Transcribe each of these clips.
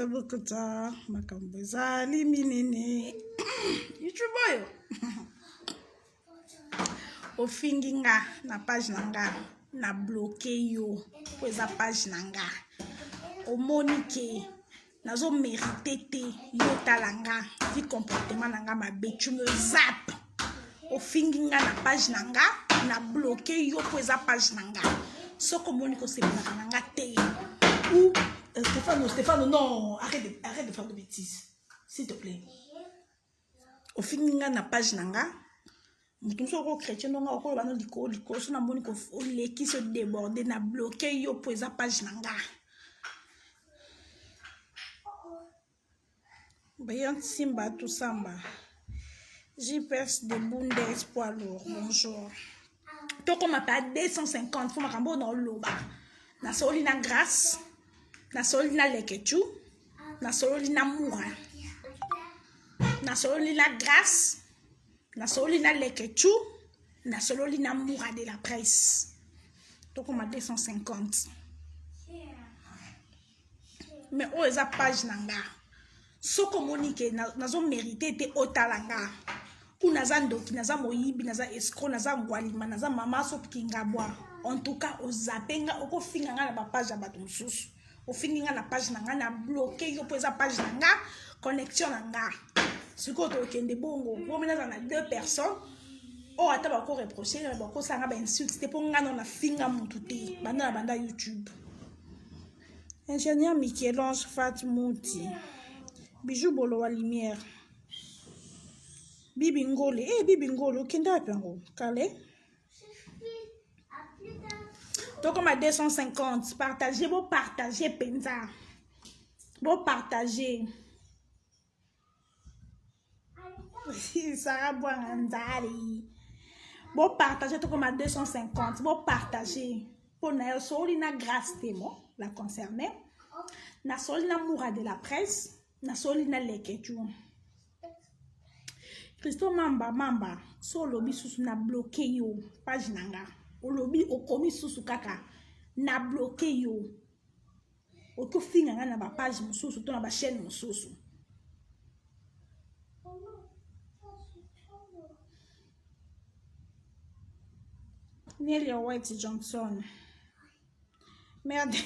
Bokuta makambo ezali minene yutuboyo ofingi nga na page nanga na bloqué yo po eza page nanga omoni ke nazo mérité te yo talanga vi comportement nanga mabe tu me zappes ofingi nga na page nanga na bloqué yo po eza page nanga soko omoni ko sepelaka nanga te ou Stéphane, non, arrête de faire de bêtises. S'il te plaît. Au fin, na page nanga. Mutum soko chrétien nonga okolo bano liko so na moni ko leki se déborder na bloquer yo po eza page nanga. Bayan Simba tout samba. JPS de Bunde Espoir lourd. Bonjour. Toko m'appelle 250 faut makambo na loba. Na soli na grâce. Na soli na leketu, na soli na moura, na soli na grâce, na soli na leketu, na soli na moura de la presse. Donc on m'a 250. Mais oh eza page nanga. Soko monike nazo mérité te otalanga. Ou naza ndoki, naza moyibi, naza escroc, naza ngwalima, naza mama so pikingabwa. En tout cas, ozapenga oko finga nga na ba page ya bato mosusu. Au fin na page nanga na bloqué yo po eza page nanga connexion nanga siko to kende bongo bo mena na deux personnes o ata ba ko reprocher ba ko sanga ba insulte te po ngana na finga mutu te banda YouTube. Ingénieur Michel-Ange Fatmouti Bijou Bolo wa lumière Bibi Ngole Bibi Ngole kenda pengo kale. Donc, comme à 250, partagez, vous partagez, Penza. Vous partagez. Sarah Boanzari. Vous partagez, tout comme à 250, vous partagez. Pour na soli na grâce témo, la concernée. Na soli na moura de la presse. Na soli na leketu. Christo Mamba, so lobi sous na bloqué yo, page nanga. O lobby o komi susu kaka na bloqué yo o to finga na ba page mususu to na ba chaîne mususu Nelia White Johnson merde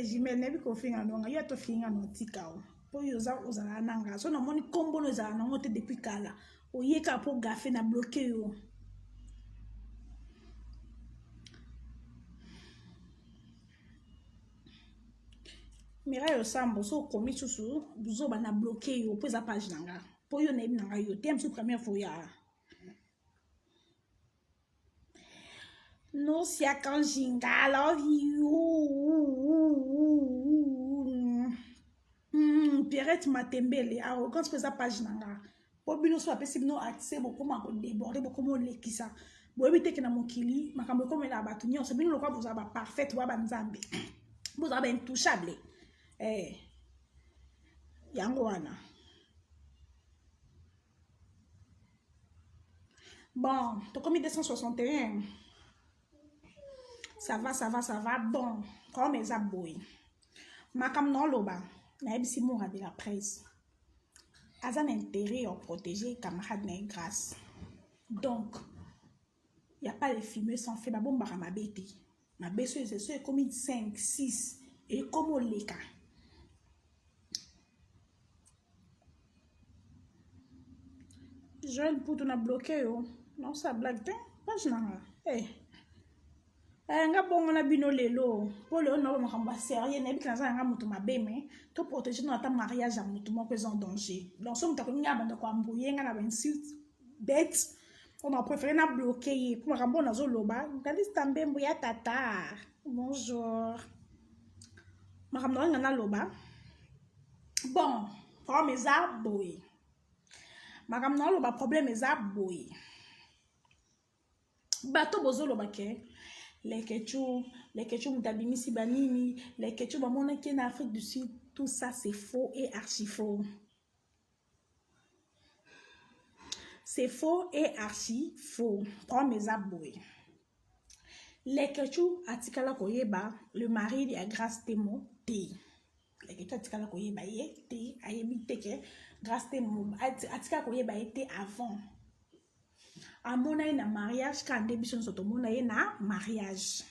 Jimel nebi ko finga ndonga yo to finga no tikao po yo za ozala nanga so na moni kombo no za na ngote depuis kala o yeka po gafe na bloqué yo. Mira sambo so komi susu buzo bana bloqué yo po eza page nanga po yo na ebi nanga yo tem su première fois ya no sia kanjinga I love you Pierrette Matembele arrogance po eza page nanga po bino so apesi bino accès boko ma ko déborder boko mo lekisa bo ebite ke na mokili makambo ko mela batu nyonso bino lokwa boza ba parfaite wa banzambe boza ba intouchable yango wana bon tokomi 261 ça va bon comme eza boy makam no loba na ebisi moura de la presse aza na intérêt à protéger camarade na grâce donc y a pas les fumeux sans fait ba bomba ma bête ma beso c'est comme 5 6 et comme leka Joël Poutou na bloqué yo non ça blague te page nanga nga bongo na bino lelo po lelo na makambo sérieux na bikana za nga mutu mabeme to protéger na ta mariage à mutu moko en danger donc so mutu ko nga banda ko ambuye nga na ba insulte bête on a préféré na bloquer pour makambo na zo loba ngali stambembo ya tata bonjour makambo nga na loba bon comme eza boy makambo na loba problème eza boy bato bozolo bake leketu mutabimisi banini leketu bamona ki na Afrique du Sud tout ça c'est faux et archi faux c'est faux et archi faux. Prends mes aboués. Lekechu atikala koyeba le mari de Grace Temo te. Lekechu atikala koyeba ye te ayebi te ke Grace Temo atikala koyeba ye te avant. Amona ye na mariage quand débition soto mona ye na mariage.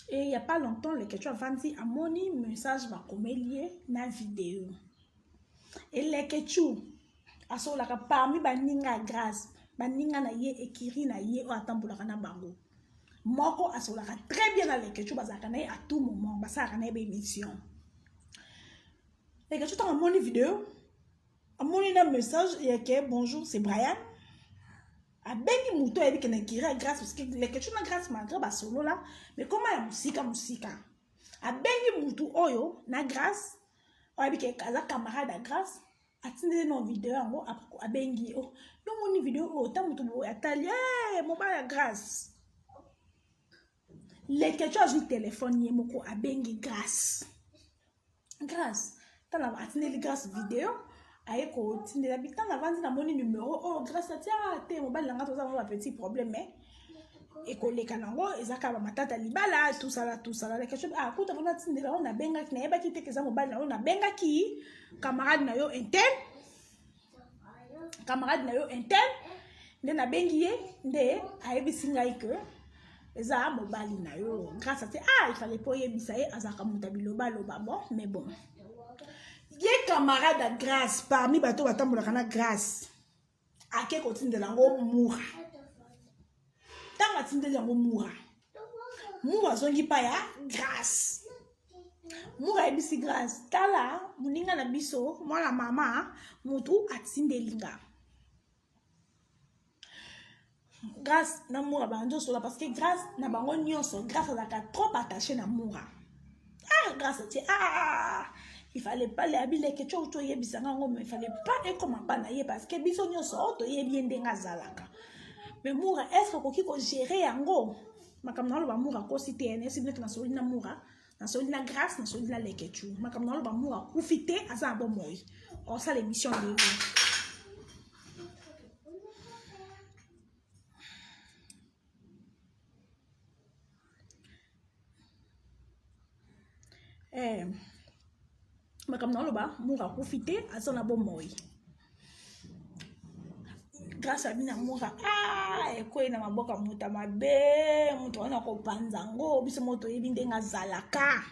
Et il y a pas longtemps Lekechu a vendu amoni message va komelie na vidéo. Et Lekechu asolaka parmi baninga Grace baninga na ye ekiri na ye o atambulaka na bango. Moko asolaka très bien avec Lekechu bazaka na ye à tout moment basaka na ye émission. Lekechu tanga moni vidéo amoni na message et que bonjour c'est Brian. Abengi muto ebi ke na ekiri Grace parce que Lekechu na Grace malgré ba solo là mais comment ya musika abengi mutu oyo na Grace oyebi ke kaza camarade à Grace atindele no vidéo yango abengi oh no moni vidéo oh ta mutu bo atali mobile ya Grace. Lekechu a joué téléphone yemoko abengi Grace. Grace tala atindele Grace vidéo aye ko tindela bitanga vandi na moni numéro oh Grace atia te mobile langa toza un petit problème et koleka nango ezaka ba matata libala tout ça là Lekechu kuta vona tindela on a benga ki na yeba ki te keza mobile na on a benga ki camarade na yo interne nde na bengi ye nde ayebi singa que eza mobali na yo Grace ati il fallait pas yebisa ye azaka muta biloba loba bon mais bon ye camarade à Grace parmi bato batambolaka na Grace ake kotindela ngo mura tanga tindela ngo mura zongi pa ya Grace mura ebisi Grace tala muninga na biso mwana mama mutu atindelinga Grace na mura banjo sola parce que Grace na bango nyonso Grace azaka trop attaché na mura Grace ati il fallait pas les habiller que tu auto yebisanga ngo mais il fallait pas et comment pas na ye parce que biso nyonso auto yebi ndenga zalaka mais mura est-ce ko kiko gérer yango makamna lo ba mura ko cité ene si nek na soli na mura na soli na Grace na soli na Lekechu makamna lo ba mura profiter asa bon moi on ça l'émission de makamna lo ba mura profiter asa na bon moi Grace à bina mura ekwe na maboka muta mabe mutu wana ko panzango biso moto yebi ndenga zalaka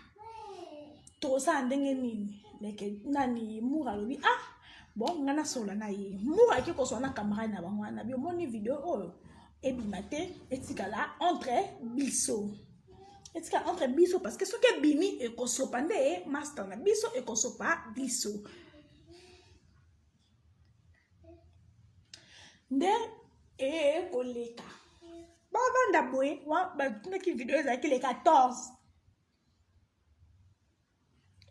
to sa ndenge nini leke nani mura lobi bon ngana sola na ye mura ke ko sona camarade na bango na bi moni vidéo oyo ebi matin etikala entre biso parce que ce que bimi e ko sopande master na biso e ko sopa biso nde koleka bavanda boye batunaki video ezalaki le 14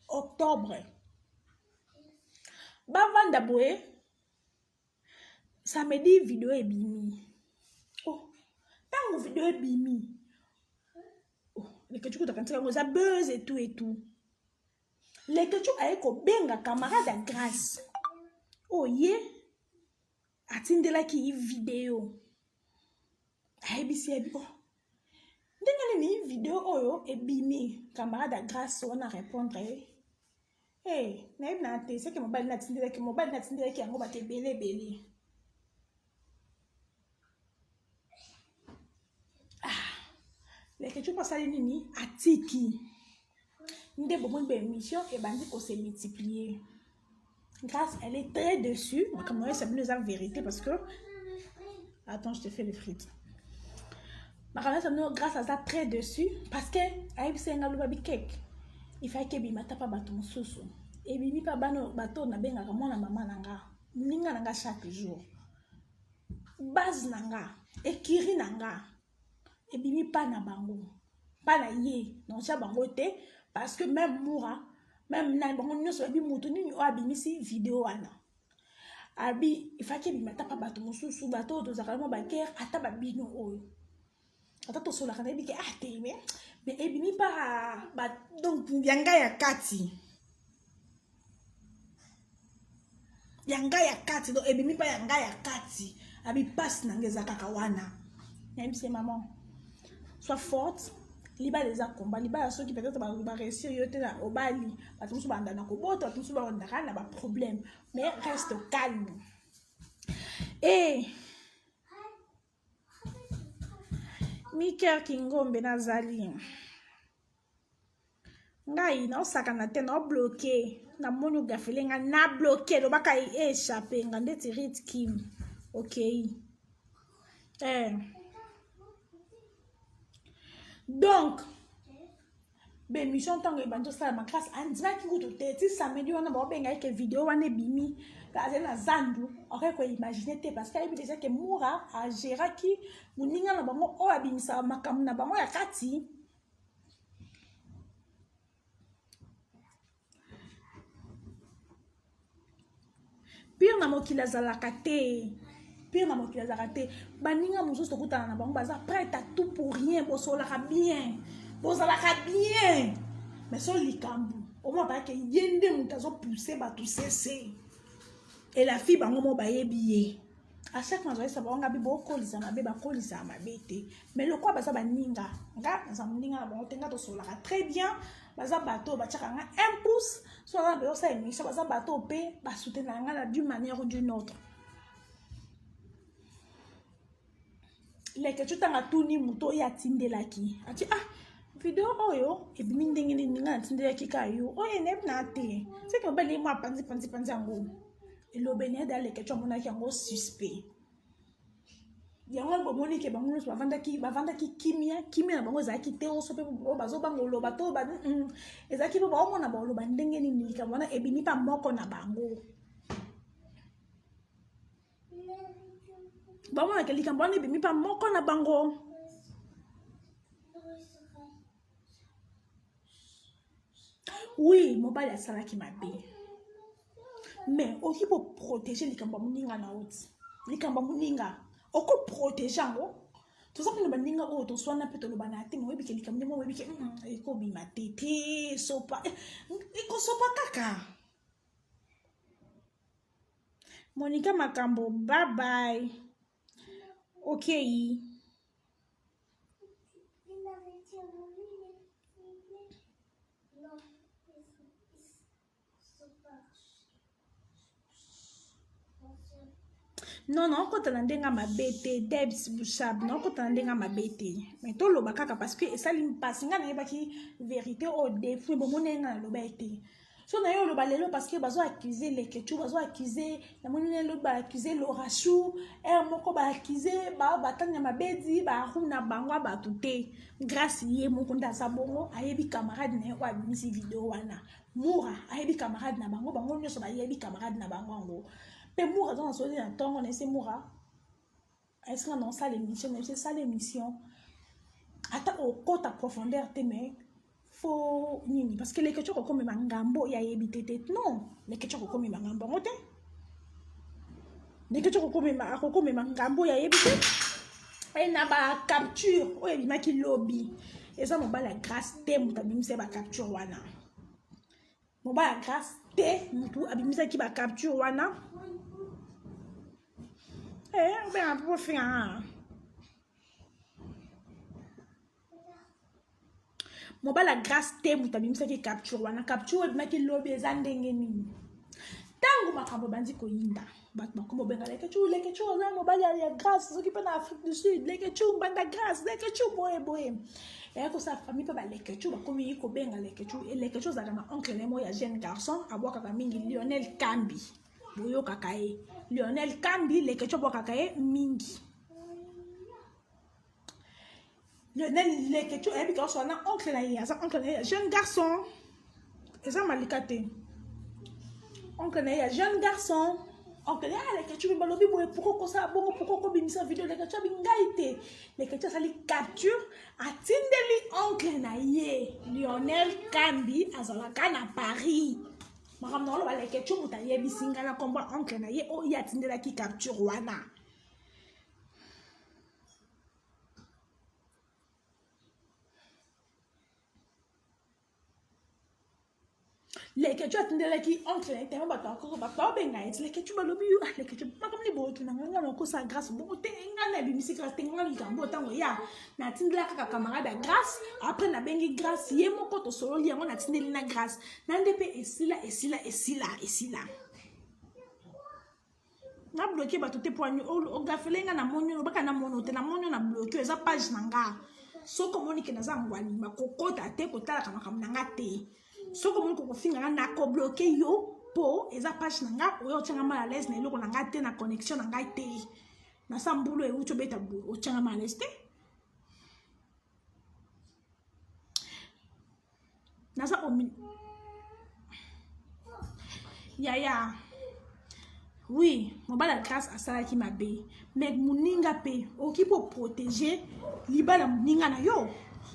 octobre bavanda boye samedi video ebimi ntango video ebimi Lekechu kutakantika ngo za buzz et tout Lekechu aye kobenga camarade à Grace ye atindela ki video ayebisi ebi ndenge nini video oyo ebimi camarade à Grace on a répondre nayebi na te seke mobali natindelaki yango bato ebele Lekechu pasali nini atiki nde bomoni ba émission ebandi ko se multiplier Grace, elle est très déçue. Comme moi, c'est une vérité parce que... Attends, je te fais les frites. Grâce à ça, très déçue parce que il fallait que je mette pas bateau sous. Et je pas bateau na benga comme na maman nanga. Ninga nanga chaque jour. Base nanga. Ekiri nanga. Et je pas na bango. Pas na ye. Non, ça bango te parce que même moura. Même na bango nyonso abi mutu nini o abimisi vidéo wana abi ifaki bimata pa bato mosusu bato tozakala ba guerre ata babino oyo ata tosola kana ebike te mais ebimi pa ba donc yanga ya kati yanga ya kati donc ebimi pa yanga ya kati abi passe na ngeza kaka wana même si maman sois forte liba les combat liba ceux qui peut-être ba réussir yo te na obali bato musu banda na kobota bato musu banda na ba problème mais reste calme et Miker Kingombe nazali ngai na osaka na te na bloqué na moni ogafelenga na bloqué lobaka échappé nga ndeti Rit Kim ok donc bémission ntango ebandi osala makasi andiraki kutu te ti samedi wana baobengai ke video wana ebimi azali na zandu okoki koimagine te parce que ayebi deja ke Moura agéraki moninga na bango oyo abimisaka makambo na bango ya kati pire na mokili azalaka te pire na mokili azalaka te baninga mosusu tokutana na bango baza prête à tout pour rien bozalaka bien mais so likambo omoi bayake ye nde moto azopousse bato sese et la fille bango mo bayebi ye à chaque fois azalisa bango ngabi bokolisa mabe bakolisa mabe te mais lokwa baza baninga nga naza moninga na bango te nga tosolaka très bien baza bato batiaka nga 1 pouce so aza bezosala émission baza bato mpe basoutenaka nga na d'une manière ou d'une autre leke totanga tuni moto oyo atindelaki ati video oyo ebimi ndenge nini nga natindelaki ka yo oyo enebi na te seke mobali mo apanzi yango elobeni ede aleke tio amonaki yango suspect yango bomoni ke bango nyonso bavandaki kimia na bango ezalaki te oso mpe oyo bazobanga oloba to ezalaki mpe baomona baoloba ndenge nini likambo wana ebimi mpa moko na bango bamonaka likambo wana ebimi mpa moko na bango oui mobali asalaki mabe mais oki protéger likambo moninga na oti likambo moninga oko protéger yango toza mpona baninga oyo toswana mpe toloba na te moyebi ke likambo ndemo oyebi ke ekobima te sopa ekosopa kaka Monica Makambo bye bye ok non okota na ndenga mabe te Debs Bouchab non okota na ndenga mabe te mais toloba kaka parce que esali mpasi nga nayebaki vérité au défaut bomoni nga naloba ete so na yo oloba lelo parce que bazo accuser Lekechu bazo accuser namoni lelo ba accuser Lorachou moko ba accuser batanya mabedi ba runa bangwa bato te grâce ye moko ndaza bongo ayebi camarade na yo abimisi video wana Moura ayebi camarade na bango nyonso bayebi camarade na bango ngo pe Moura dans soli na tongo na ese Moura est-ce que non ça l'émission c'est ça l'émission ata okota profondeur te mais faut nini parce que les questions comme mangambo ya yebité non les questions comme mangambo ngote les questions comme mangambo ya yebité et na ba capture o ebima ki lobby et ça mobala grâce te mutu abimisa ba capture wana mobala grâce te mutu abimisa ki ba capture wana ben un peu fin mobala grâce te mutu abimisaki capture wana capture ebimaki lobi eza ndenge nini ntango makambo bandi koyinda bato bakomi obenga Lekechu oza mobali ya grâce soki mpe na Afrique du Sud Lekechu mbanda grâce Lekechu boye eya kosala famille mpe balekechu bakomi yi kobenga Lekechu ozalaka na oncle nemo ya jeune garçon abwakaka mingi Lionel Kambi boyokaka ye Lionel Kambi Lekechu abwakaka ye mingi Lionel Lekechu ayebi ka osala na oncle na ye aza oncle na ye ya jeune garçon eza malika te oncle na ye ya jeune garçon oncle na ye Lekechu mpe balobi boye poko kosala bongo poko kobimisa video Lekechu abi ngai te Lekechu asali capture atindeli oncle na ye Lionel Kambi azalaka na Paris makambo na oloba Lekechu moto ayebisi ngai na kombo oncle na ye oyo atindelaki capture wana Les que tu as tenu qui entre les termes bateau encore bateau benga les que tu vas le mieux les que tu pas comme les beaux qui n'ont pas ça grâce bon tenga na bimisi grâce tenga li kambo tango ya na tindela kaka camarade grâce après na bengi grâce ye moko to solo li yango na tindeli na grâce na ndepe esila na bloqué bato te poigno o gafelenga na monyo baka na mono te na monyo na bloqué eza page nanga soko monike na za ngwani makokota te kotala kama nanga te soko moniko kofinga na ko bloqué yo po eza page nanga oyo tshanga mal à l'aise na eloko nanga te na connexion nanga te na sambulo e ucho beta o tshanga mal à l'aise te na sa omi ya oui mobala grâce à ça qui m'a bé mais muninga pe oki pour protéger libala muninga na yo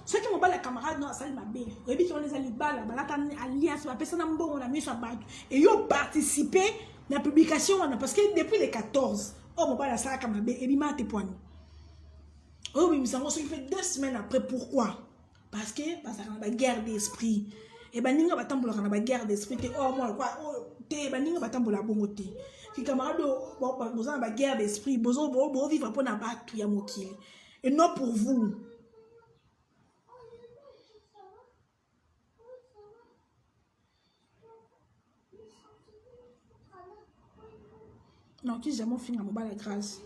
ceux qui mobala camarade non ça m'a bé rebi qui on les a libala balata alliance ba personne mbongo na miso ba et yo participer na publication parce que depuis les 14 oh mobala ça m'a bé et bima te poignes oh oui mais ça fait 2 semaines après pourquoi parce que ça a la guerre d'esprit et ben ninga batambola na ba guerre d'esprit te oh moi quoi te ben ninga batambola bongo te ki camarade boza na guerre d'esprit bozo bo vivre pour na batu ya mokili et non pour vous non qui jamais fini à la grâce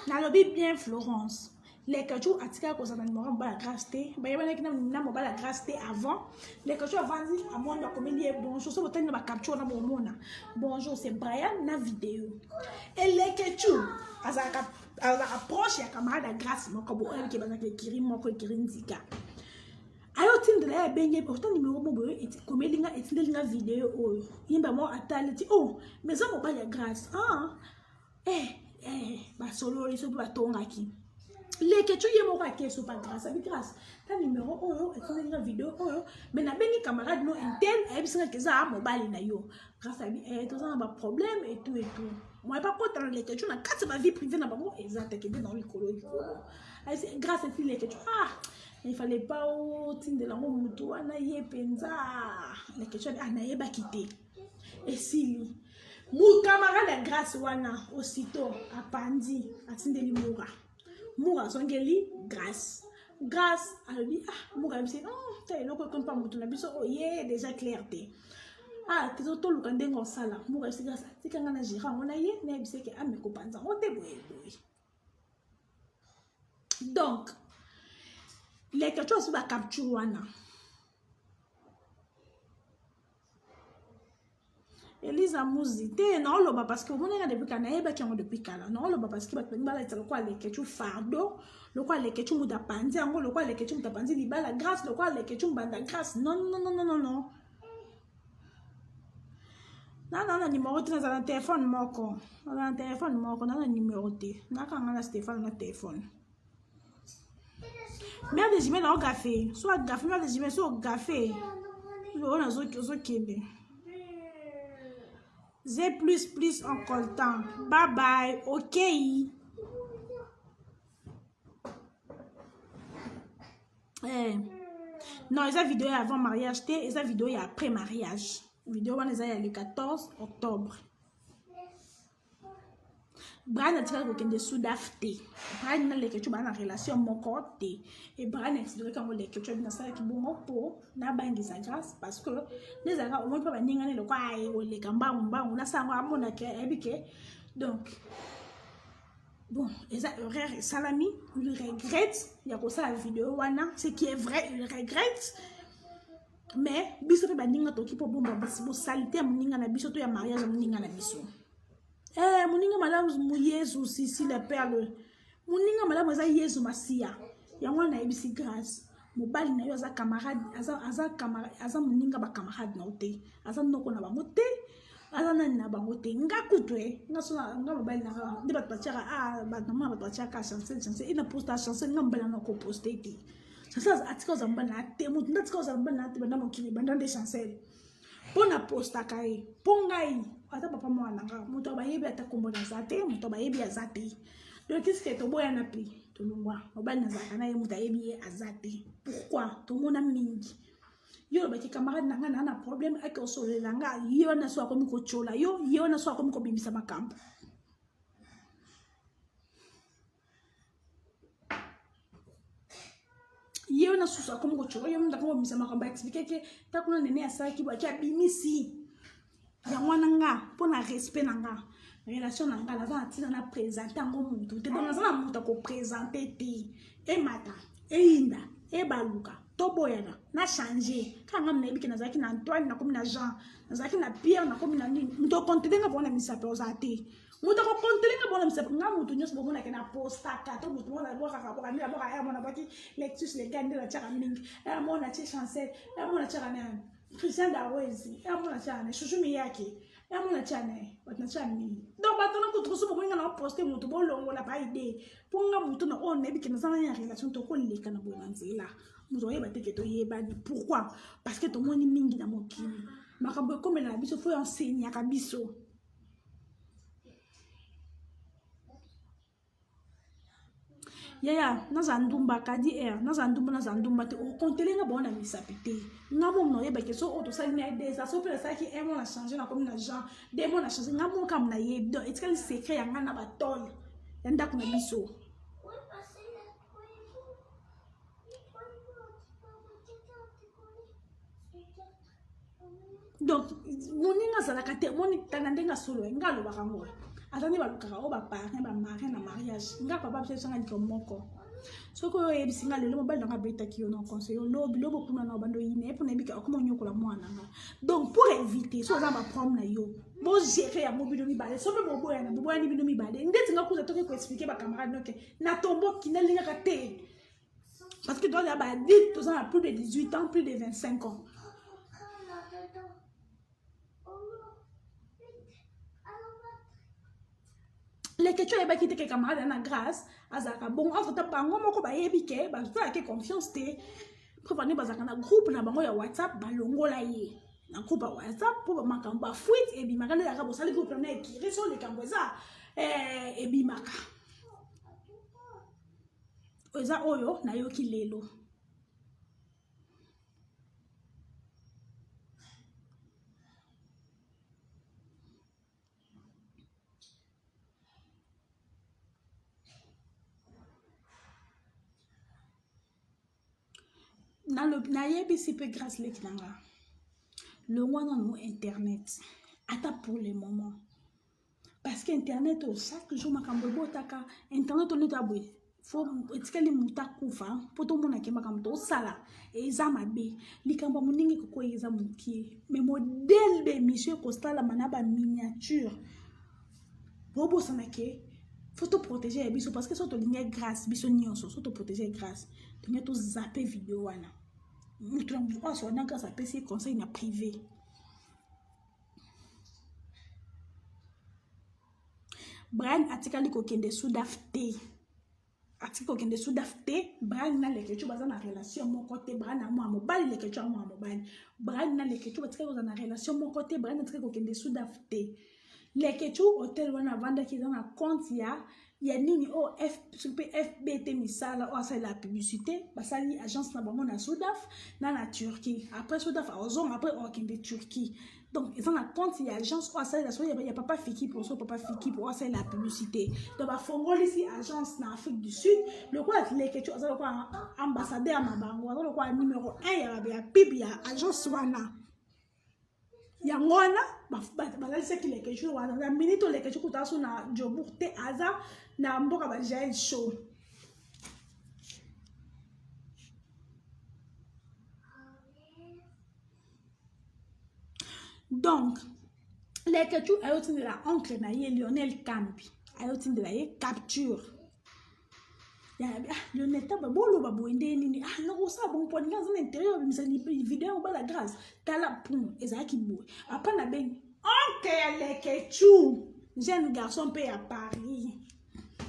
na lobby bien Florence les cachou atika ko sana numéro ba la grâce te ba yeba na na mo ba la grâce te avant les cachou avandi à moi na comédie bonjour so botani ba capture na mo mona bonjour c'est Brian na vidéo et les cachou azaka approche ya camarade grâce moko bo elle ki bazaka kiri moko kiri nzika ayo tindela ya benye pourtant numéro mo boyo et comédie nga etindelinga vidéo oyo yimba mo ataleti oh mais ça mo ba ya grâce ba solo iso ba tongaki les que tu y es mon raquet sur pas grâce avec grâce ta numéro oyo et comme une vidéo oyo mais na bengi camarade no intel et bisa que ça mobile na yo grâce à tout ça ba problème et tout moi pas content les que tu na quatre ma vie privée na ba mo exact que bien dans le colo grâce à les que tu il fallait pas au tin de la mutu na ye penza les que tu na ye ba quitter et si mon camarade grâce wana aussitôt a pandi a tindeli moura moura songeli grâce alors moura me oh t'es loko comme pas mutu na biso oh yeah déjà clarté tes autos le kande ngo sala moura c'est grâce tikanga na gérant on a ye na bise ke ame ko panza on te boye donc les que tu as ba capture wana Elisa Mouzi te non lo ba parce que on est depuis kana eba ki depuis kala non lo ba parce que ba tengba la tsalo kwa le que tu fardo lo kwa le que tu muda panzi ngo lo kwa le que tu muda panzi libala grâce lo kwa le que tu mbanda grâce non numéro te na téléphone moko na téléphone moko na numéro te na kanga na Stéphane na téléphone merde des emails na gafé soit gafé merde des emails soit gafé lo na zo kebe Z plus encore temps. Bye bye. Ok. Non, esa vidéo avant mariage te, esa vidéo après mariage. Vidéo wana eza le 14 octobre. Brian a tiré avec des soudaf te. Brian na leke tu ba na relation moko te. Et Brian explique comment leke tu na sala ki bongo po na bangi sa grâce parce que les aga au moins pas ninga ne le kwa ai o le kamba mba na sango amona ke ebike. Donc bon, eza erreur salami, il regrette, il y a comme ça la vidéo wana, ce qui est vrai, il regrette. Mais biso pe ba ninga to ki po bomba biso salité ninga na biso to ya mariage ninga na biso. Moninga madame Yesu si la perle. Moninga madame za Yesu masia. Yango na ebisi grâce. Mobali na yo za camarade, aza moninga ba camarade na ote. Aza noko na bango te. Aza nani na bango te. Nga kutwe, nga sona nga mobali na de bat batiaka ba mama bat batiaka chanson. Ina posta chanson nga mbala na ko poster te. Ça atika za mbala te mutu ndatika za mbala te banda mokili banda de chancel. Pona posta kai, pongai. Ata papa mwana nga muto ba yebi ata kombo na zate muto ba yebi azate donc qu'est-ce que to boya na pi to longwa mobali na zaka na ye muto yebi azate pourquoi to mona mingi yo ba ki camarade nanga na problème avec o solo langa yo na so akomi ko chola yo na so akomi ko bimisa makambo yo na susu akomi ko chola yo ndako bimisa makambo expliquer que ta kuna nene asala ki ba ki abimisi ya mwana nga pona respect nanga relation nanga la va tina na présenter ngo mutu te donc na mutu ko présenter ti e mata e inda e baluka toboyana na changer kanga mna ebiki nazaki na Antoine na komi na Jean nazaki na Pierre na komi na nini mutu kontelenga bona misape ozate mutu ko kontelenga bona misape nga mutu nyos bomona ke na postaka to mutu mona boka ka boka ndira boka ya mona baki Lexus le gande la chaka mingi ya mona che chancel ya mona chaka na Christian Dawezi ya mona chane shushu miyake ya mona chane batna chane donc batona ko troso boka ngana poster mutu bolongo la ba idée ponga mutu na on ebiki na sana ya relation to ko leka na bona nzela mutu oyeba te ke to yebani pourquoi parce que to moni mingi na mokili makambo comme na biso faut enseigner ka biso yaya nazandumba kadi nazandumba te o kontelenga bona misapite ngamo no yeba ke so auto sali na des so pe ça qui est mon a changer na comme na Jean des mon a changer ngamo kam na yeb do etikali secret ya ngana batol yanda kuna biso donc moninga zalaka te moni tanga ndenga solo ngalo bakango atani balukaka o ba parrain ba marraine na mariage nga papa pese sanga liko moko soko yo ebisinga lelo mobali nga beta ki yo na conseil lobi lobo kuna na bando yine pour nebika akoma nyokola mwana nga donc pour éviter so za ba problème na yo bo gérer ya mobilo mi bale so pe bobo ya na bobo ya ni bino mi bale ndeti nga kuza toke ko expliquer ba camarade noke na tombo ki na linga ka te parce que toi là ba dit tous ans plus de 18 ans plus de 25 ans les questions eba kite ke camarade na grâce azaka bon entre ta bango moko ba yebi ke ba za ke confiance te prévenir bazaka na groupe na bango ya WhatsApp balongola ye na groupe ya WhatsApp pour makambo ba fuite ebi makana ya ka bosali groupe na ekiri so le kambo za ebi maka oza oyo na yoki lelo na yebisi pe grâce leki nanga le wana no internet ata pour le moment parce que internet chaque jour makambo botaka internet on est boye faut etikali muta kufa poto mona ke makambo to sala eza mabe likambo muningi ko eza mukie mais modèle de monsieur Costala manaba miniature bobo sanake faut te protéger les biso parce que surtout ligne grâce biso nyonso surtout protéger grâce tu to zapper vidéo wana mutu na mvuka so na grâce apesi conseil na privé Brian atikali ko kende soudafte atiko kende soudafte Brian na lekecho baza na relation mon côté Brian na moi mobali lekecho moi mobali Brian na lekecho batikali ko na relation mon côté Brian atikali ko kende soudafte lekecho hotel wana vanda ki dans na compte ya nini o FBT misala o asala la publicité basali agence na bango na Soudaf na Turquie après Soudaf ozong après o kende Turquie donc ils ont un compte ya agence o asala la ya papa Fiki pour so papa Fiki pour asala la publicité donc ba fongoli ici agence na Afrique du Sud le quoi lekecho azalo quoi ambassadeur na bango azalo quoi numéro 1 ya pibi ya agence wana yangona balalisa ki lekecho wana na minute lekecho kutaso na jobour te aza na mboka ba jail show donc lekecho ayotinde la oncle na ye Lionel Kambi ayotinde la ye capture ya Lionel Taba bolo ba boende nini na ko sa bon poni dans l'intérieur mais c'est vidéo ba la grâce tala pum ezaki boy après na ben oncle ya lekecho jeune garçon pe à Paris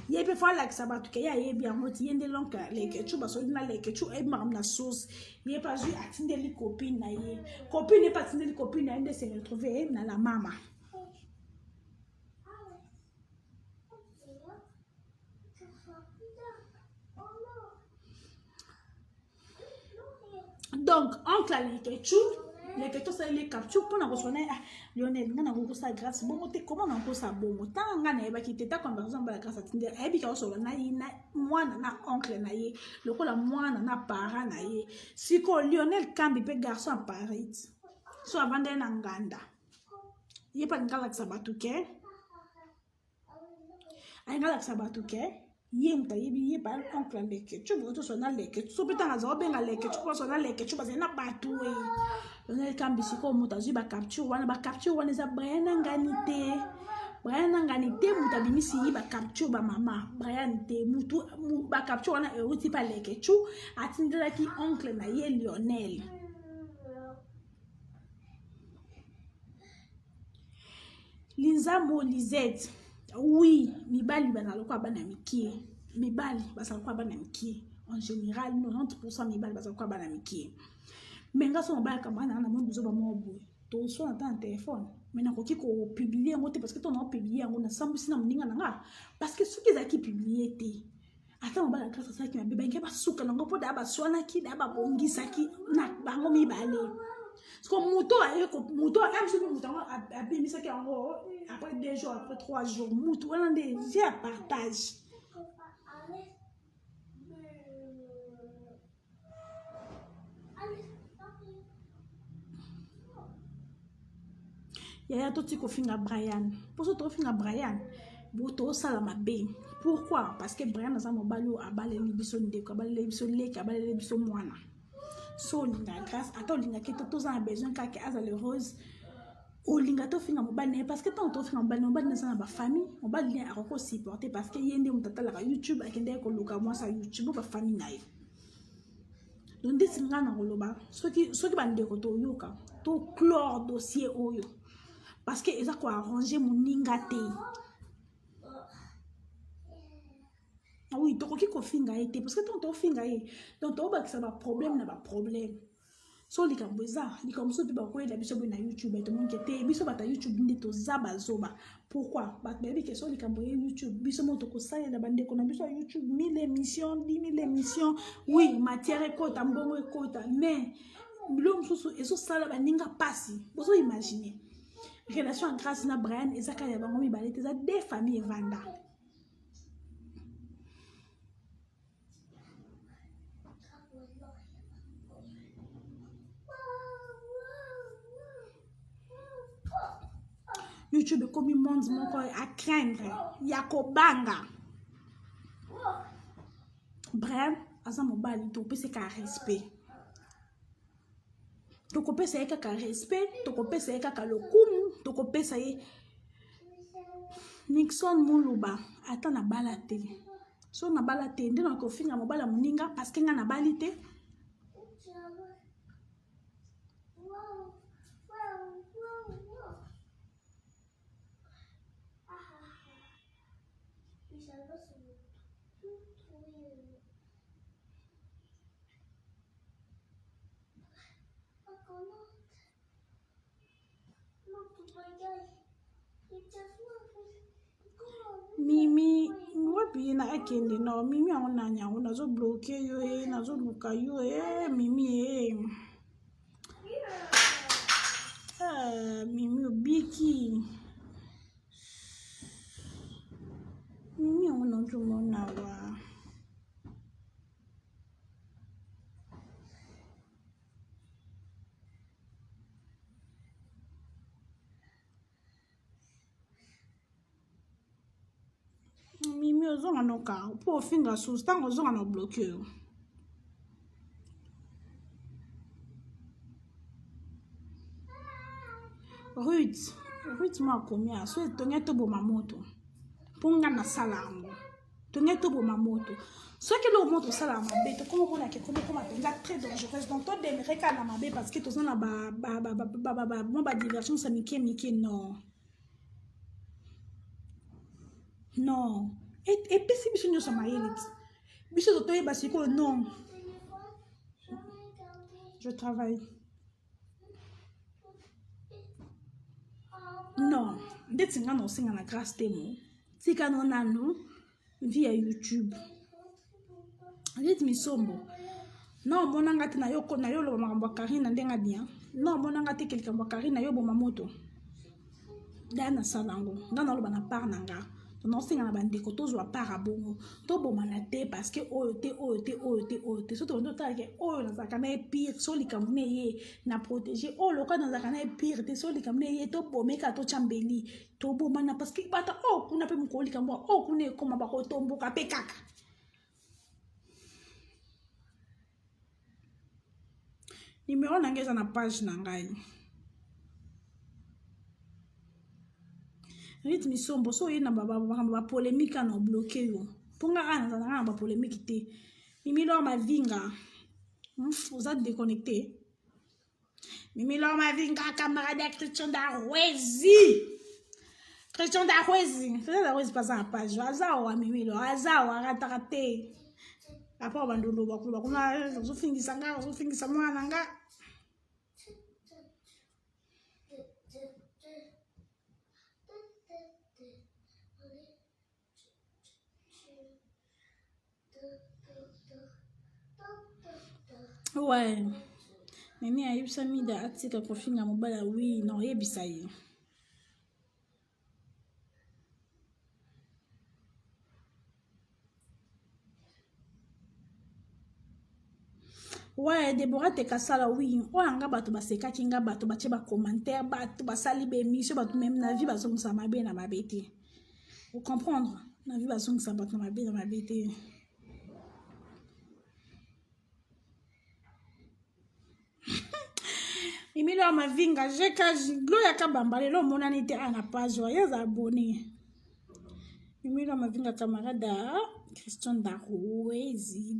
yepe fa like sabatu ke ya yebi amoti yende lonka lekecho baso na lekecho e mam na sauce ye pas ju atinde li copine na ye copine n'est pas atinde li copine na ende se retrouver na la mama Donc, oncle a les ketchup, ça les capture pour nous sonner. Lionel, on a beaucoup ça grâce. Bon, comment on a beaucoup ça bon. Tant on a n'ayé qui t'étais comme par exemple la grâce à Tinder. Et puis quand on sort na moi na oncle naïe, le coup la moi na parent naïe. Si que Lionel Kambi peut garçon à Paris, soit avant d'un Anganda. Il y a pas de galaxie batouké. Un galaxie batouké. Yemta yebi yeba oncle leke tu boto sona leke tu sopeta na zo benga leke tu ko sona leke tu bazena batu e on kambi siko muta ziba capture wana za Brian nganite muta bimisi yiba capture ba mama Brian te mutu ba capture wana e uti pa leke tu atindela ki oncle na ye Lionel Linzamo Lisette. Oui, mibali bazalo kwa bana mikie. Mibali bazalo kwa bana mikie. En général, 90% mibali bazalo kwa bana mikie. Mais ngaso mobile kamana na mo bizo ba mo boy. To so na ta téléphone. Mais na koki ko publier ngote parce que ton na publier ngo na sambusi na mninga na nga. Parce que ceux qui za ki publier te. Ata mobile grâce ça ki na beba ngeba suka na ngopo da ba swana ki da ba bongisa ki na bango mibali. Parce que moto même si moto a bien mis ça qui en haut après 2 jours après 3 jours moto on a déjà partage yaya to tiko finga Brian pour ça to finga Brian boto salama be pourquoi parce que Brian za mobalo abale libiso ndeko abale libiso leke abale libiso mwana so linga grâce attends linga ki to za besoin ka ki azale rose o linga to finga mobane parce que tant to finga mobane na sana ba famille mobali lien a ko supporter parce que yende mutata la YouTube akende ko luka moi sa YouTube ba famille na ye donc desinga na koloba soki bande ko to yoka to clore dossier oyo parce que eza ko arranger moninga te. Oui, donc qui finga été parce que ton finga est donc on va que ça va problème na ba problème so li kamboza li comme ça ba ko la biso na YouTube et tout monde qui était biso ba ta YouTube ndi to zaba zoba pourquoi ba baby que so li kamboye YouTube biso mo to ko sa la bande ko na biso YouTube 1000 émissions 10 000 émissions oui matière ekota mbongo ekota mais l'homme so et so sala ba ninga passi bozo imaginer relation en grâce na Brian ezaka ya bango mi balete za deux familles vanda. YouTube comme monde mon à craindre yakobanga Brian asa mobali to pese ka respect to ko pese ka respect to ko pese ka lokumu to ko pese Nixon Muluba ata na balate so na balate ndina ko finga mobala muninga parce que nga na balite Mimi wapi na akende no Mimi aona nyango nazo bloquer yo nazo luka yo Mimi Mimi obiki Mimi aona tumona wa Mimi ozonga noka pour finga sous tant ozonga na bloquer Ruth ma komia so tonyeto bo mamoto ponga na salango tonyeto bo mamoto so que le moto sala mabe to comment on a que comment penza très dangereuse donc toi d'aimerais ka na mabe parce que to na ba diversion ça mike non et puis si biso nyoso mayelit biso to toyeba siko non je travaille non ndetinga no singa na grâce temo tika no nanu via YouTube dit misombo Non, mon angati na yo lo makambo Karine ndenga dia. Non, mon angati quelqu'un bo Karine na yo bo mamoto. Dana salango. Dana lo bana par nanga. Non singa na bandeko tozwa par abongo. To bo manate parce que oyote. Surtout on ta ke oyo na zakana pire so likamne ye na protéger. Oh lo ka na zakana pire te so likamne ye to bo meka to chambeli. To bo mana parce que bata kuna pe mko likambo. Kuna koma ba ko tomboka pe kaka. Numéro nangeza na page nangai. Rythme sombo so yena ba polémique na bloqué yo. Ponga ana na ba polémique te. Mimilo mavinga. Vous êtes déconnecté. Mimilo mavinga camarade Christian Darwezi. Christian Darwezi. Christian Darwezi passe à page. Azao wa mimilo, azao aratakate. Apa bandolo bakuna zo fingisa mwana nga. Ouais. Nene ayebisa mida atika kofinga mobala oui non yebisa ye. Ouais, Deborah te kasala oui. O anga bato baseka kinga bato bache ba commentaire bato basali be mission bato même na vie bazong sa mabe na mabete. Vous comprendre? Na vie bazong sa bato na mabe na mabete. Emilio mavinga jeka gloria kabamba lelo monani te ana page joyeuse abonné. Emilio mavinga camarade Christian Darwezi.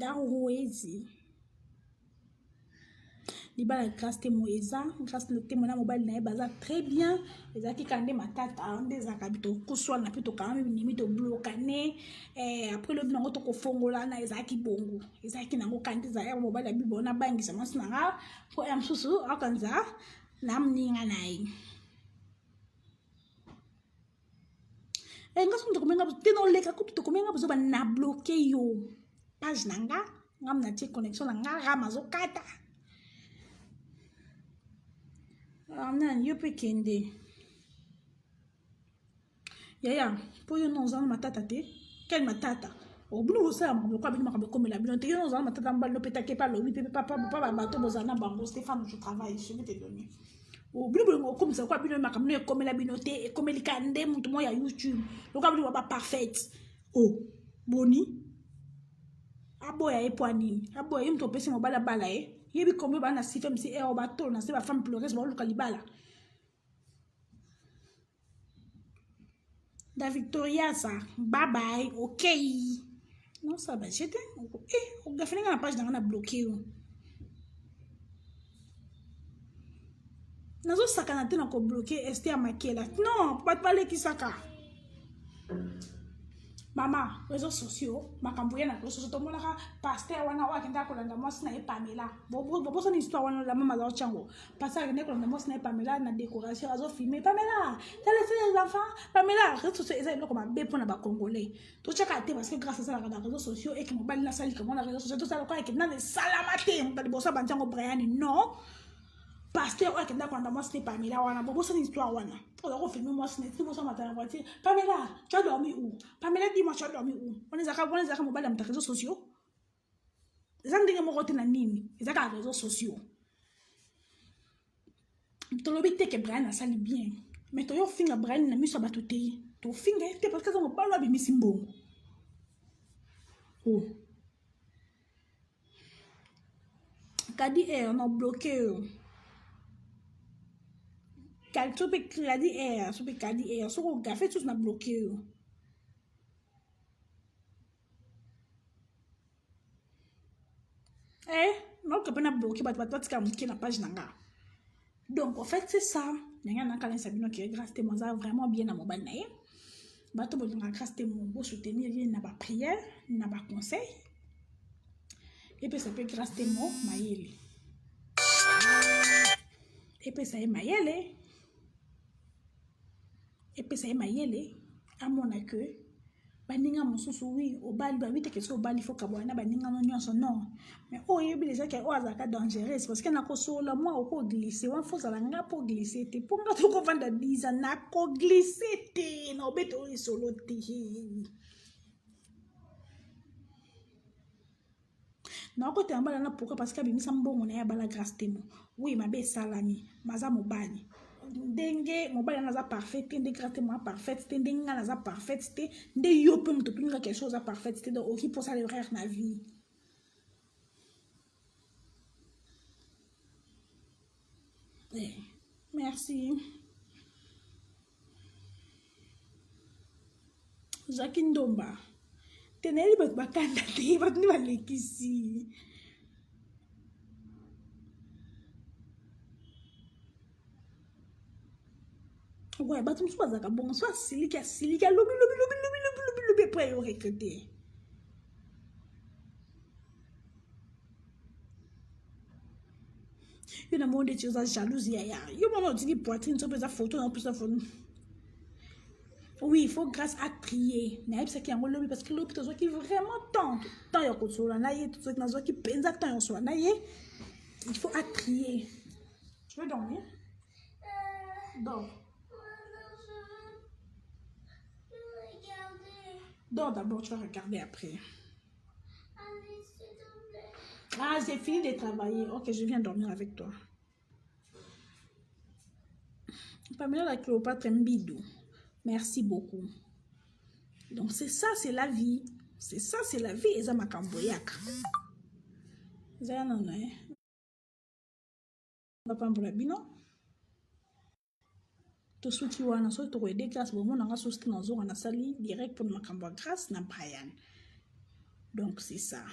Libala grâce témoin eza grâce le témoin na mobile na baza très bien ezaki kande matata ndeza kabito kuswa na pito kama nimi to blokane après le binango to kofongola na ezaki bongo ezaki nango kande za ya mobile ya bibo na bangisa masi na nga po ya msusu akanza na mninga nayi ngaso ndokomenga teno leka kutu tokomenga bozo ba na bloquer yo page nanga ngam na tie connexion nanga ramazo kata. Nan yo pe kende yaya po yo non zana matata te quel matata obulu osala makambo kwa bino makambo komela bino te yo non zana matata mbalo peta ke pa lobi pe papa bato bozana bango Stéphane je travaille je vais te donner obulu bongo comme ça kwa bino makambo komela bino te ekomeli kande mutu mo ya YouTube loka bino ba parfaite oh boni aboya epwani aboya yimto pesi mobala bala yebi kombe bana si femme si o bato na se ba femme pleureuse ba luka libala da Victoria ça bye bye okay non ça va j'étais on a fait la page dans la bloqué nazo sakana te na ko bloquer Esther Makela non pas parler qui saka mama réseaux sociaux makambuya na réseaux sociaux to monaka pasteur wana wa kenda ko landa mwasi na Pamela bobo so ni histoire wana la mama za chango pasteur kenda ko landa mwasi na Pamela na décoration azo filmer Pamela téléphone les enfants Pamela réseaux sociaux eza loko mabe pona ba congolais to chaka te parce que grâce à ça la réseaux sociaux et que mobile na sali comme na réseaux sociaux to ça ko que na salamate on tali bosa bantango Brian non pasteur ouais kenda ko landa mwasi na Pamela wana bobo so ni histoire wana on a refilmé moi ce n'est pas ça matin voiture Pamela tu as dormi où Pamela dis-moi tu as dormi où on les a mobile dans les réseaux sociaux les gens disent moi na nini les réseaux sociaux to lobite que Brian a sali bien mais to yo finga Brian na miso batuté to finga te parce que ça me parle abi misimbo oh kadi on a bloqué Calcio pe kredi super kadi so ko gafe tout na bloqué non que pas bloqué ba tika mki na page nanga donc en fait c'est ça nanga na kala sabino qui grâce témoin ça vraiment bien na mobile na ba to bonga grâce témoin bo soutenir bien na ba prière na ba conseil et puis ça peut grâce témoin mayele et puis ça est mayele et puis ça est mayele à mon accueil baninga mosusu oui obali babi te question obali faut kabwa na baninga no nyonso non mais oyebi déjà que o azaka dangereuse parce que na kosola moi oko glisser wa faut za nga po glisser te pour nga to ko vanda 10 ans na ko glisser te na obeto solo te na ko te ambala na pourquoi parce que bimisa mbongo na ya bala grâce temo oui mabe salami maza mobali ndenge mobali naza parfait te nde grâce temo parfaite te ndenge nga naza parfaite te nde yo pe moto pinga quelque chose à parfaite te donc oki pour ça l'erreur na vie merci Jacques Ndomba teneli bato bakanda te bato nde balekisi ouais bato mosusu bazalaka bongo so asiliki alobi après yo recruter yo na monde ti oza jalousie ya yo mama otiki poitrine so mpe eza photo na opesa photo oui il faut grâce à trier nayebisaki yango lobi parce que lobi tozwaki vraiment temps ya kosola na ye tozwaki nazwaki mpenza temps ya kosola na ye il faut à trier tu veux dormir dors dors d'abord tu vas regarder après ah j'ai fini de travailler ok je viens dormir avec toi Pamela la Cléopâtre Mbidou merci beaucoup donc c'est ça c'est la vie c'est ça c'est la vie eza makambo yaka eza non bapambola bino tosuki wana soki tokoyede grâce bomonanga soki nazonga nasali direct mpona makambo ya grâce na Brian donc c'est ça